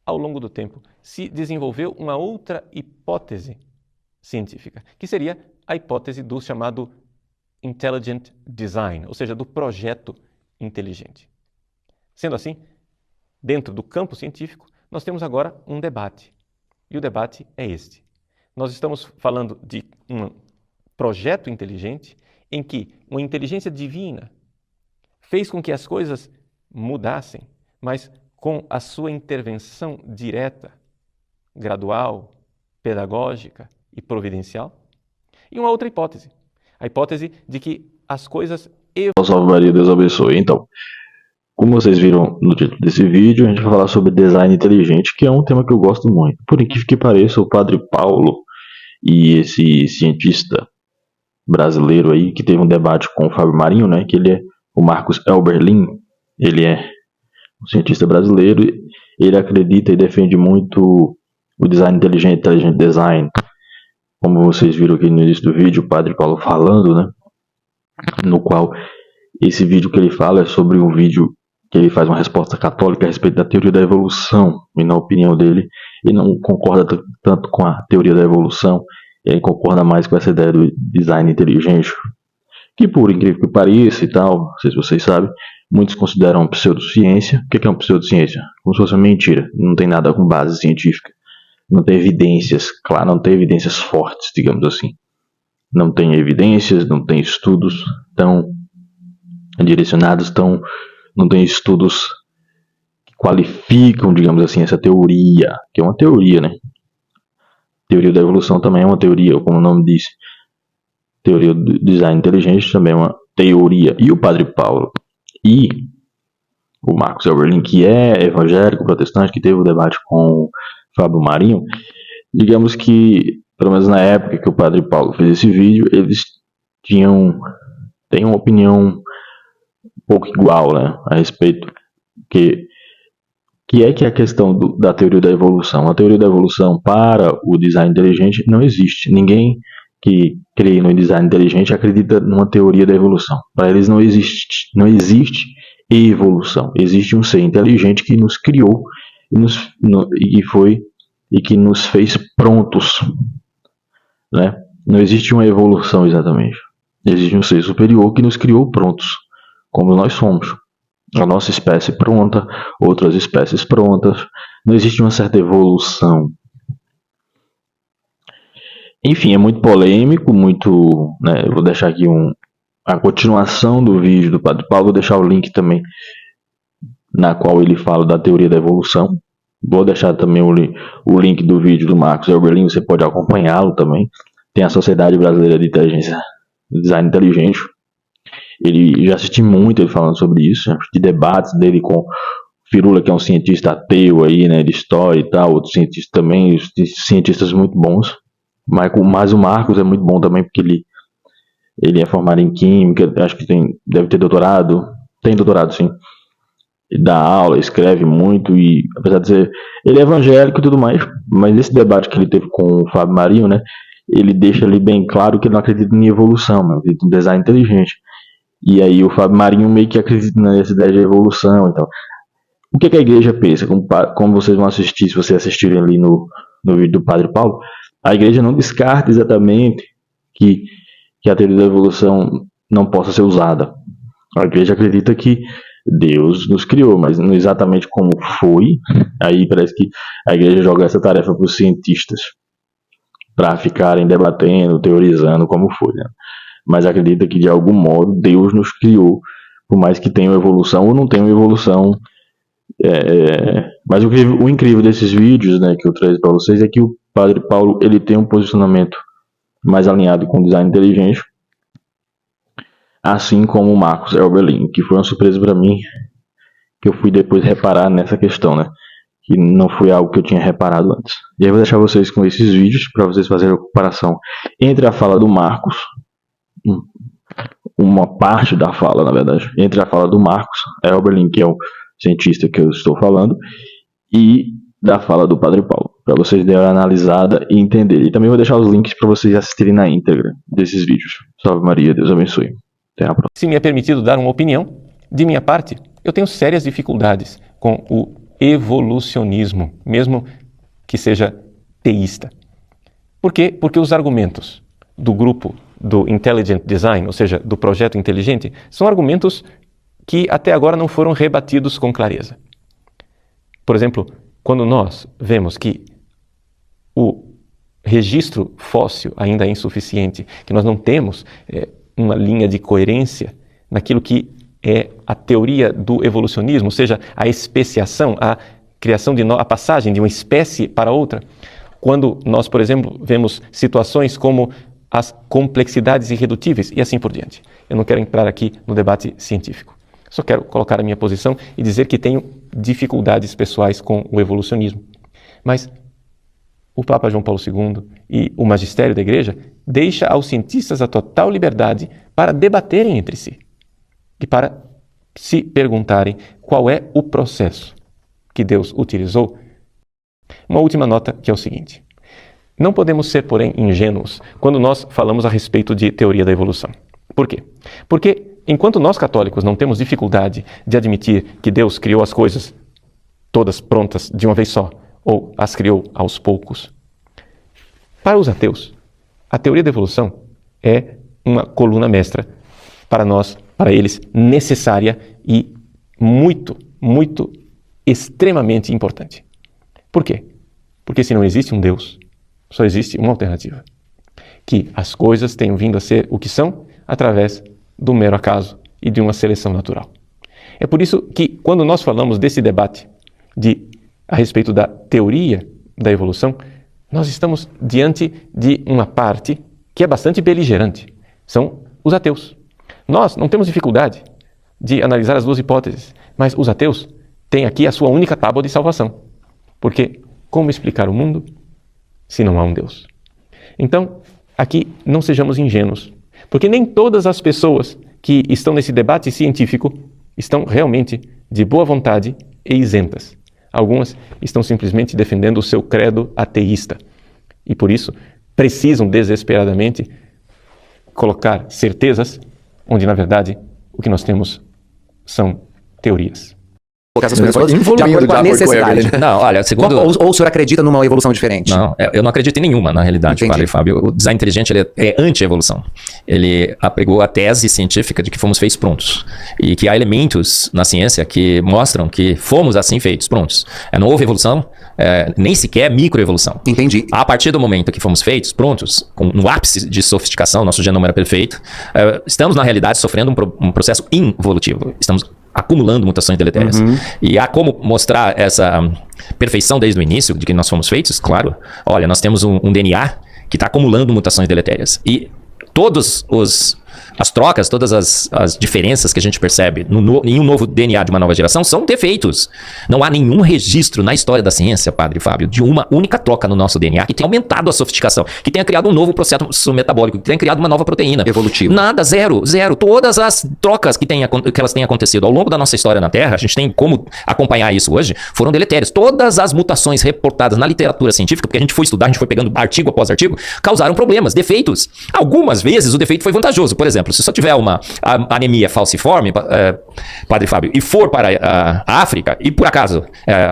ao longo do tempo, se desenvolveu uma outra hipótese científica, que seria a hipótese do chamado Intelligent Design, ou seja, do projeto inteligente. Sendo assim, dentro do campo científico, nós temos agora um debate. E o debate é este. Nós estamos falando de um projeto inteligente em que uma inteligência divina fez com que as coisas mudassem, mas com a sua intervenção direta, gradual, pedagógica e providencial. E uma outra hipótese, a hipótese de que as coisas... Salve Maria, Deus abençoe. Então, como vocês viram no título desse vídeo, a gente vai falar sobre design inteligente, que é um tema que eu gosto muito. Por incrível que pareça, o Padre Paulo e esse cientista brasileiro aí, que teve um debate com o Fábio Marinho, né, que ele é o Marcos Elberlin, ele é um cientista brasileiro, ele acredita e defende muito o design inteligente, intelligent design. Como vocês viram aqui no início do vídeo, o Padre Paulo falando, né, no qual esse vídeo que ele fala é sobre um vídeo que ele faz uma resposta católica a respeito da teoria da evolução, e na opinião dele, ele não concorda tanto com a teoria da evolução, ele concorda mais com essa ideia do design inteligente, que por incrível que pareça e tal, não sei se vocês sabem, muitos consideram pseudociência. O que é uma pseudociência? Como se fosse uma mentira, não tem nada com base científica, não tem evidências, claro, não tem evidências fortes, digamos assim. Não tem evidências, não tem estudos tão direcionados, não tem estudos que qualificam, digamos assim, essa teoria, que é uma teoria, né? Teoria da evolução também é uma teoria, como o nome diz. Teoria do design inteligente também é uma teoria. E o Padre Paulo e o Marcos Elberlin, que é evangélico, protestante, que teve o debate com o Fábio Marinho, digamos que, pelo menos na época que o Padre Paulo fez esse vídeo, eles têm uma opinião um pouco igual, né, a respeito que é a questão da teoria da evolução. A teoria da evolução para o design inteligente não existe. Ninguém que crê no design inteligente acredita numa teoria da evolução. Para eles não existe evolução. Existe um ser inteligente que nos criou e que nos fez prontos, né? Não existe uma evolução exatamente. Existe um ser superior que nos criou prontos, como nós somos. A nossa espécie pronta, outras espécies prontas. Não existe uma certa evolução. Enfim, é muito polêmico, muito, né, eu vou deixar aqui a continuação do vídeo do Padre Paulo, vou deixar o link também na qual ele fala da teoria da evolução. Vou deixar também o link do vídeo do Marcos Elberlin, você pode acompanhá-lo também. Tem a Sociedade Brasileira de Inteligência, Design Inteligente. Ele já assisti muito ele falando sobre isso, de debates dele com Firula, que é um cientista ateu aí, né, de história e tal, outros cientistas também, cientistas muito bons. Mas o Marcos é muito bom também, porque ele é formado em Química, acho que deve ter doutorado, tem doutorado sim. Ele dá aula, escreve muito e, apesar de ser, ele é evangélico e tudo mais, mas nesse debate que ele teve com o Fábio Marinho, né, ele deixa ali bem claro que ele não acredita em evolução, mas acredita em design inteligente. E aí o Fábio Marinho meio que acredita nessa ideia de evolução. Então, o que a igreja pensa? Como vocês vão assistir, se vocês assistirem ali no vídeo do Padre Paulo, a igreja não descarta exatamente que a teoria da evolução não possa ser usada. A igreja acredita que Deus nos criou, mas não exatamente como foi. Aí parece que a igreja joga essa tarefa para os cientistas, para ficarem debatendo, teorizando como foi, né? Mas acredita que de algum modo Deus nos criou, por mais que tenha evolução ou não tenha evolução. Mas o incrível desses vídeos, né, que eu trago para vocês é que o Padre Paulo ele tem um posicionamento mais alinhado com o design inteligente, assim como o Marcos Elberlin, que foi uma surpresa para mim, que eu fui depois reparar nessa questão, né, que não foi algo que eu tinha reparado antes. E aí eu vou deixar vocês com esses vídeos para vocês fazerem a comparação entre a fala do Marcos, uma parte da fala, na verdade, entre a fala do Marcos Elberlin, que é o cientista que eu estou falando, e da fala do Padre Paulo, para vocês darem uma analisada e entenderem. E também vou deixar os links para vocês assistirem na íntegra desses vídeos. Salve Maria, Deus abençoe. Até a próxima. Se me é permitido dar uma opinião, de minha parte, eu tenho sérias dificuldades com o evolucionismo, mesmo que seja teísta. Por quê? Porque os argumentos do grupo do Intelligent Design, ou seja, do projeto inteligente, são argumentos que até agora não foram rebatidos com clareza. Por exemplo, quando nós vemos que o registro fóssil ainda é insuficiente, que nós não temos uma linha de coerência naquilo que é a teoria do evolucionismo, ou seja, a especiação, a criação a passagem de uma espécie para outra. Quando nós, por exemplo, vemos situações como as complexidades irredutíveis e assim por diante. Eu não quero entrar aqui no debate científico. Só quero colocar a minha posição e dizer que tenho dificuldades pessoais com o evolucionismo. Mas o Papa João Paulo II e o magistério da Igreja deixa aos cientistas a total liberdade para debaterem entre si e para se perguntarem qual é o processo que Deus utilizou. Uma última nota, que é o seguinte: não podemos ser, porém, ingênuos quando nós falamos a respeito de teoria da evolução. Por quê? Porque enquanto nós católicos não temos dificuldade de admitir que Deus criou as coisas todas prontas de uma vez só, ou as criou aos poucos, para os ateus, a teoria da evolução é uma coluna mestra para nós, para eles, necessária e muito, muito, extremamente importante. Por quê? Porque se não existe um Deus, só existe uma alternativa: que as coisas tenham vindo a ser o que são através do mero acaso e de uma seleção natural. É por isso que, quando nós falamos desse debate a respeito da teoria da evolução, nós estamos diante de uma parte que é bastante beligerante. São os ateus. Nós não temos dificuldade de analisar as duas hipóteses, mas os ateus têm aqui a sua única tábua de salvação. Porque como explicar o mundo se não há um Deus? Então, aqui não sejamos ingênuos, porque nem todas as pessoas que estão nesse debate científico estão realmente de boa vontade e isentas. Algumas estão simplesmente defendendo o seu credo ateísta e, por isso, precisam desesperadamente colocar certezas onde, na verdade, o que nós temos são teorias. Colocar essas coisas de acordo com a necessidade. Não, olha, segundo... Ou o senhor acredita numa evolução diferente? Não, eu não acredito em nenhuma, na realidade, Padre Fábio. O design inteligente ele é anti-evolução. Ele apregou a tese científica de que fomos feitos prontos. E que há elementos na ciência que mostram que fomos assim feitos, prontos. Não houve evolução, nem sequer microevolução. Entendi. A partir do momento que fomos feitos prontos, no ápice de sofisticação, nosso genoma era perfeito, estamos, na realidade, sofrendo um processo involutivo. Estamos acumulando mutações deletérias. E há como mostrar essa perfeição desde o início, de que nós fomos feitos? Claro. Olha, nós temos um DNA que está acumulando mutações deletérias. E todas as trocas, todas as diferenças que a gente percebe em um novo DNA de uma nova geração são defeitos. Não há nenhum registro na história da ciência, Padre Fábio, de uma única troca no nosso DNA que tenha aumentado a sofisticação, que tenha criado um novo processo metabólico, que tenha criado uma nova proteína. Evolutivo. Nada, zero. Todas as trocas que elas têm acontecido ao longo da nossa história na Terra, a gente tem como acompanhar isso hoje, foram deletérias. Todas as mutações reportadas na literatura científica, porque a gente foi estudar, a gente foi pegando artigo após artigo, causaram problemas, defeitos. Algumas vezes o defeito foi vantajoso. Por exemplo, se só tiver uma anemia falciforme, Padre Fábio, e for para a África e por acaso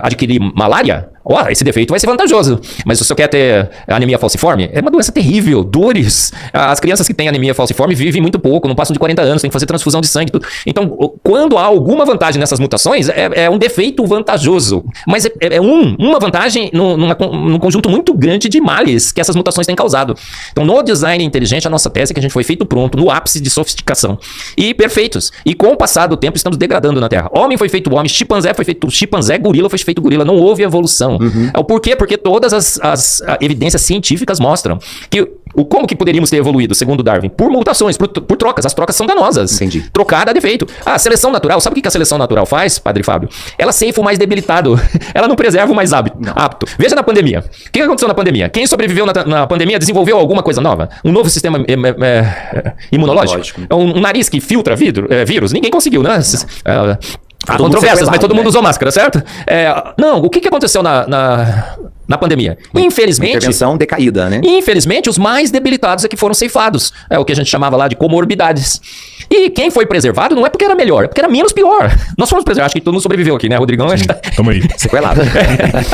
adquirir malária, esse defeito vai ser vantajoso. Mas se você quer ter anemia falciforme, é uma doença terrível, dores. As crianças que têm anemia falciforme vivem muito pouco, não passam de 40 anos, tem que fazer transfusão de sangue. Tudo. Então, quando há alguma vantagem nessas mutações, é um defeito vantajoso. Mas uma vantagem num conjunto muito grande de males que essas mutações têm causado. Então, no design inteligente, a nossa tese é que a gente foi feito pronto, no ápice de sofisticação. E perfeitos. E com o passar do tempo, estamos degradando na Terra. Homem foi feito homem, chimpanzé foi feito chimpanzé, gorila foi feito gorila. Não houve evolução. O porquê? Porque todas as evidências científicas mostram que como que poderíamos ter evoluído, segundo Darwin? Por mutações, por trocas. As trocas são danosas. Entendi. Trocar dá defeito. A seleção natural, sabe o que a seleção natural faz, Padre Fábio? Ela ceifa o mais debilitado. Ela não preserva o mais apto. Veja na pandemia. O que aconteceu na pandemia? Quem sobreviveu na pandemia desenvolveu alguma coisa nova? Um novo sistema imunológico? Um nariz que filtra vírus? Ninguém conseguiu, né? Há controvérsias, mas todo mundo usou máscara, certo? Não, o que aconteceu na pandemia. Infelizmente, Intervenção decaída, né? infelizmente, os mais debilitados é que foram ceifados. É o que a gente chamava lá de comorbidades. E quem foi preservado não é porque era melhor, é porque era menos pior. Nós fomos preservados, acho que todo mundo sobreviveu aqui, né? Rodrigão, acho que tá... Tamo aí. Sequelado.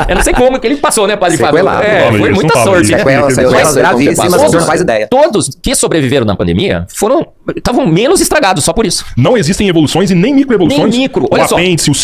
Eu não sei como que ele passou, né, Padre Fábio? Sequelado. Fala, Foi isso, muita não fala, sorte. isso. Sequelas gravíssimas, Todos- você não faz ideia. Todos que sobreviveram na pandemia estavam menos estragados só por isso. Não existem evoluções e nem microevoluções. Nem micro, O olha só. apêndice, o